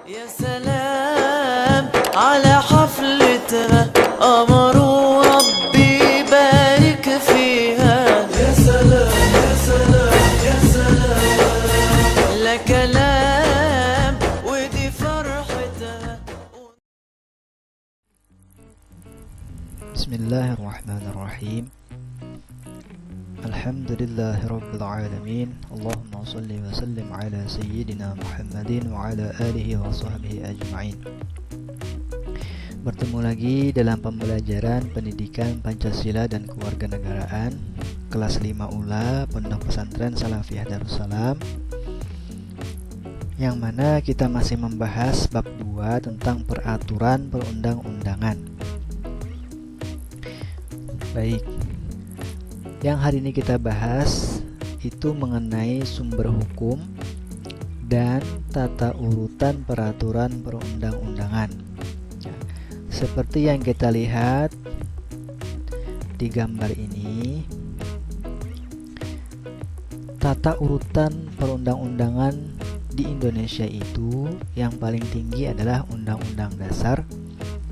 يا سلام على حفلتها قمر وربي يبارك فيها يا سلام يا سلام يا سلام لا كلام ودي فرحتها. Bismillahirrahmanirrahim. Alhamdulillahirrabbilalamin. Allahumma salli wa sallim ala sayyidina Muhammadin wa ala alihi wa sahbihi ajma'in. Bertemu lagi dalam pembelajaran pendidikan Pancasila dan Kewarganegaraan kelas 5 ULA Pondok Pesantren Salafiyah Darussalam, yang mana kita masih membahas bab 2 tentang peraturan perundang-undangan. Baik, yang hari ini kita bahas itu mengenai sumber hukum dan tata urutan peraturan perundang-undangan. Ya, seperti yang kita lihat di gambar ini, tata urutan perundang-undangan di Indonesia itu yang paling tinggi adalah Undang-Undang Dasar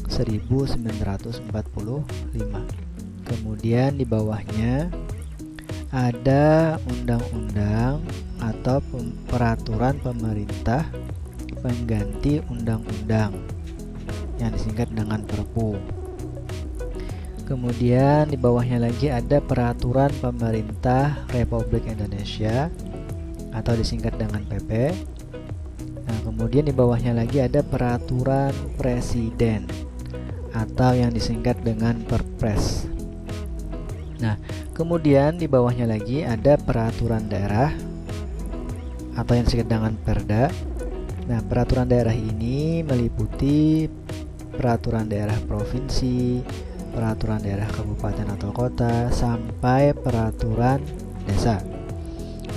1945. Kemudian di bawahnya ada undang-undang atau peraturan pemerintah pengganti undang-undang yang disingkat dengan Perpu. Kemudian di bawahnya lagi ada peraturan pemerintah Republik Indonesia atau disingkat dengan PP. Nah, kemudian di bawahnya lagi ada peraturan presiden atau yang disingkat dengan Perpres. Nah, kemudian di bawahnya lagi ada peraturan daerah atau yang disingkat dengan Perda. Nah, peraturan daerah ini meliputi peraturan daerah provinsi, peraturan daerah kabupaten atau kota, sampai peraturan desa.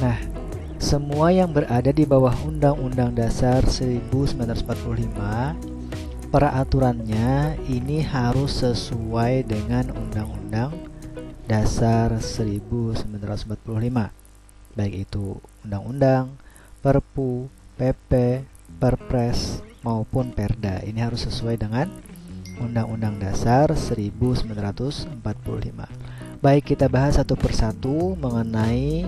Nah, semua yang berada di bawah Undang-Undang Dasar 1945, peraturannya ini harus sesuai dengan Undang-Undang Dasar 1945, baik itu undang-undang, perpu, PP, perpres maupun perda. Ini harus sesuai dengan Undang-Undang Dasar 1945. Baik, kita bahas satu persatu mengenai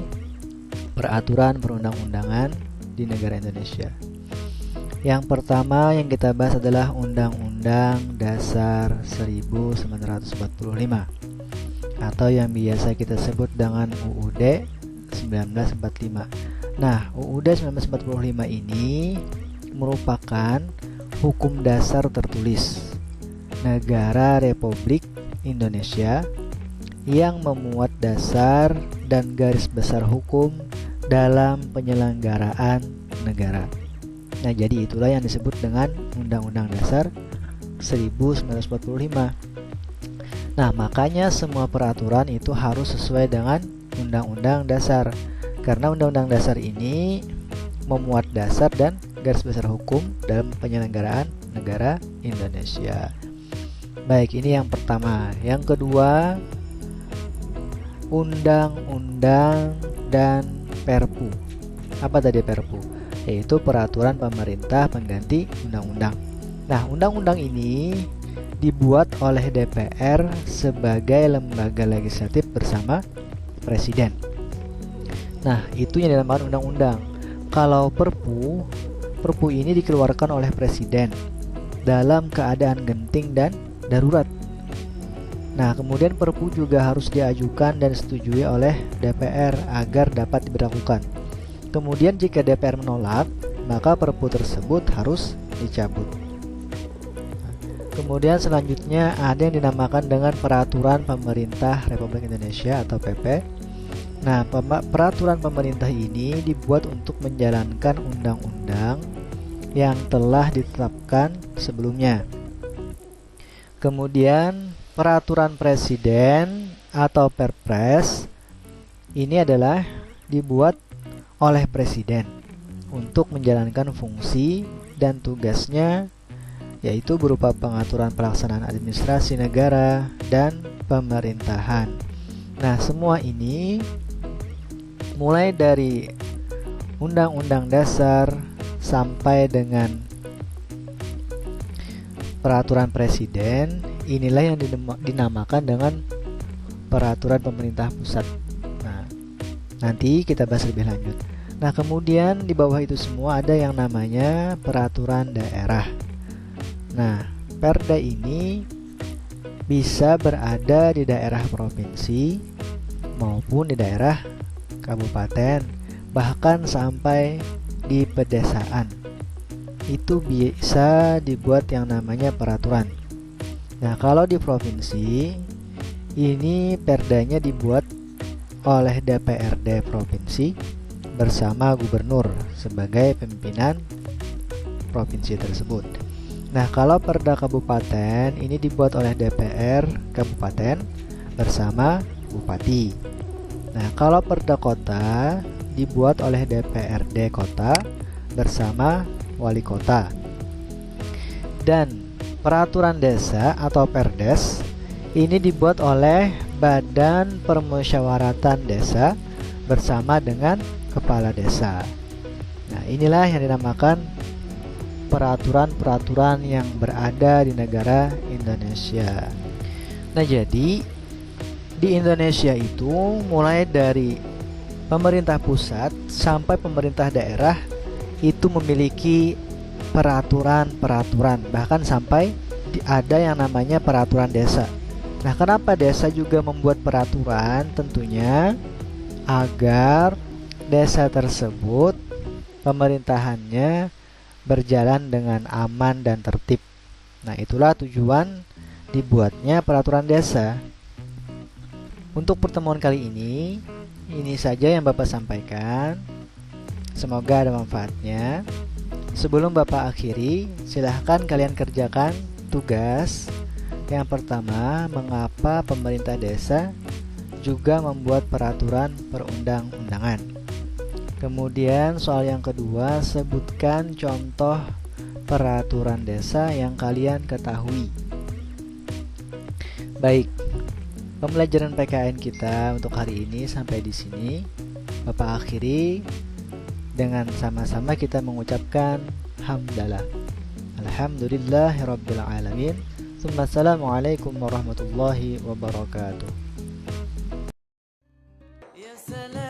peraturan perundang-undangan di negara Indonesia. Yang pertama yang kita bahas adalah Undang-Undang Dasar 1945 atau yang biasa kita sebut dengan UUD 1945. Nah, UUD 1945 ini merupakan hukum dasar tertulis negara Republik Indonesia yang memuat dasar dan garis besar hukum dalam penyelenggaraan negara. Nah, jadi itulah yang disebut dengan Undang-Undang Dasar 1945. Nah, makanya semua peraturan itu harus sesuai dengan Undang-Undang Dasar, karena Undang-Undang Dasar ini memuat dasar dan garis besar hukum dalam penyelenggaraan negara Indonesia. Baik, ini yang pertama. Yang kedua, Undang-Undang dan Perpu. Apa tadi Perpu? Yaitu peraturan pemerintah pengganti undang-undang. Nah, undang-undang ini dibuat oleh DPR sebagai lembaga legislatif bersama presiden. Nah, itu yang dinamakan undang-undang. Kalau perpu ini dikeluarkan oleh presiden dalam keadaan genting dan darurat. Nah, kemudian perpu juga harus diajukan dan disetujui oleh DPR agar dapat diberlakukan. Kemudian jika DPR menolak, maka perpu tersebut harus dicabut. Kemudian selanjutnya ada yang dinamakan dengan Peraturan Pemerintah Republik Indonesia atau PP. Nah, peraturan pemerintah ini dibuat untuk menjalankan undang-undang yang telah ditetapkan sebelumnya. Kemudian peraturan presiden atau Perpres ini adalah dibuat oleh presiden untuk menjalankan fungsi dan tugasnya, yaitu berupa pengaturan pelaksanaan administrasi negara dan pemerintahan. Nah, semua ini mulai dari Undang-Undang Dasar sampai dengan peraturan presiden, inilah yang dinamakan dengan peraturan pemerintah pusat. Nah, nanti kita bahas lebih lanjut. Nah, kemudian di bawah itu semua ada yang namanya peraturan daerah. Nah, perda ini bisa berada di daerah provinsi maupun di daerah kabupaten, bahkan sampai di pedesaan. Itu bisa dibuat yang namanya peraturan. Nah, kalau di provinsi ini perdanya dibuat oleh DPRD provinsi bersama gubernur sebagai pimpinan provinsi tersebut. Nah, kalau perda kabupaten ini dibuat oleh DPR kabupaten bersama bupati. Nah, kalau perda kota dibuat oleh DPRD kota bersama wali kota. Dan peraturan desa atau perdes ini dibuat oleh Badan Permusyawaratan Desa bersama dengan kepala desa. Nah, inilah yang dinamakan peraturan-peraturan yang berada di negara Indonesia. Nah, jadi di Indonesia itu mulai dari pemerintah pusat sampai pemerintah daerah itu memiliki peraturan-peraturan, bahkan sampai ada yang namanya peraturan desa. Nah, kenapa desa juga membuat peraturan? Tentunya agar desa tersebut pemerintahannya berjalan dengan aman dan tertib. Nah, itulah tujuan dibuatnya peraturan desa. Untuk pertemuan kali ini saja yang Bapak sampaikan. Semoga ada manfaatnya. Sebelum Bapak akhiri, silahkan kalian kerjakan tugas. Yang pertama, mengapa pemerintah desa juga membuat peraturan perundang-undangan. Kemudian soal yang kedua, sebutkan contoh peraturan desa yang kalian ketahui. Baik, pembelajaran PKN kita untuk hari ini sampai di sini. Bapak akhiri dengan sama-sama kita mengucapkan hamdalah. Alhamdulillahirabbil alamin. Assalamualaikum warahmatullahi wabarakatuh. Ya salam.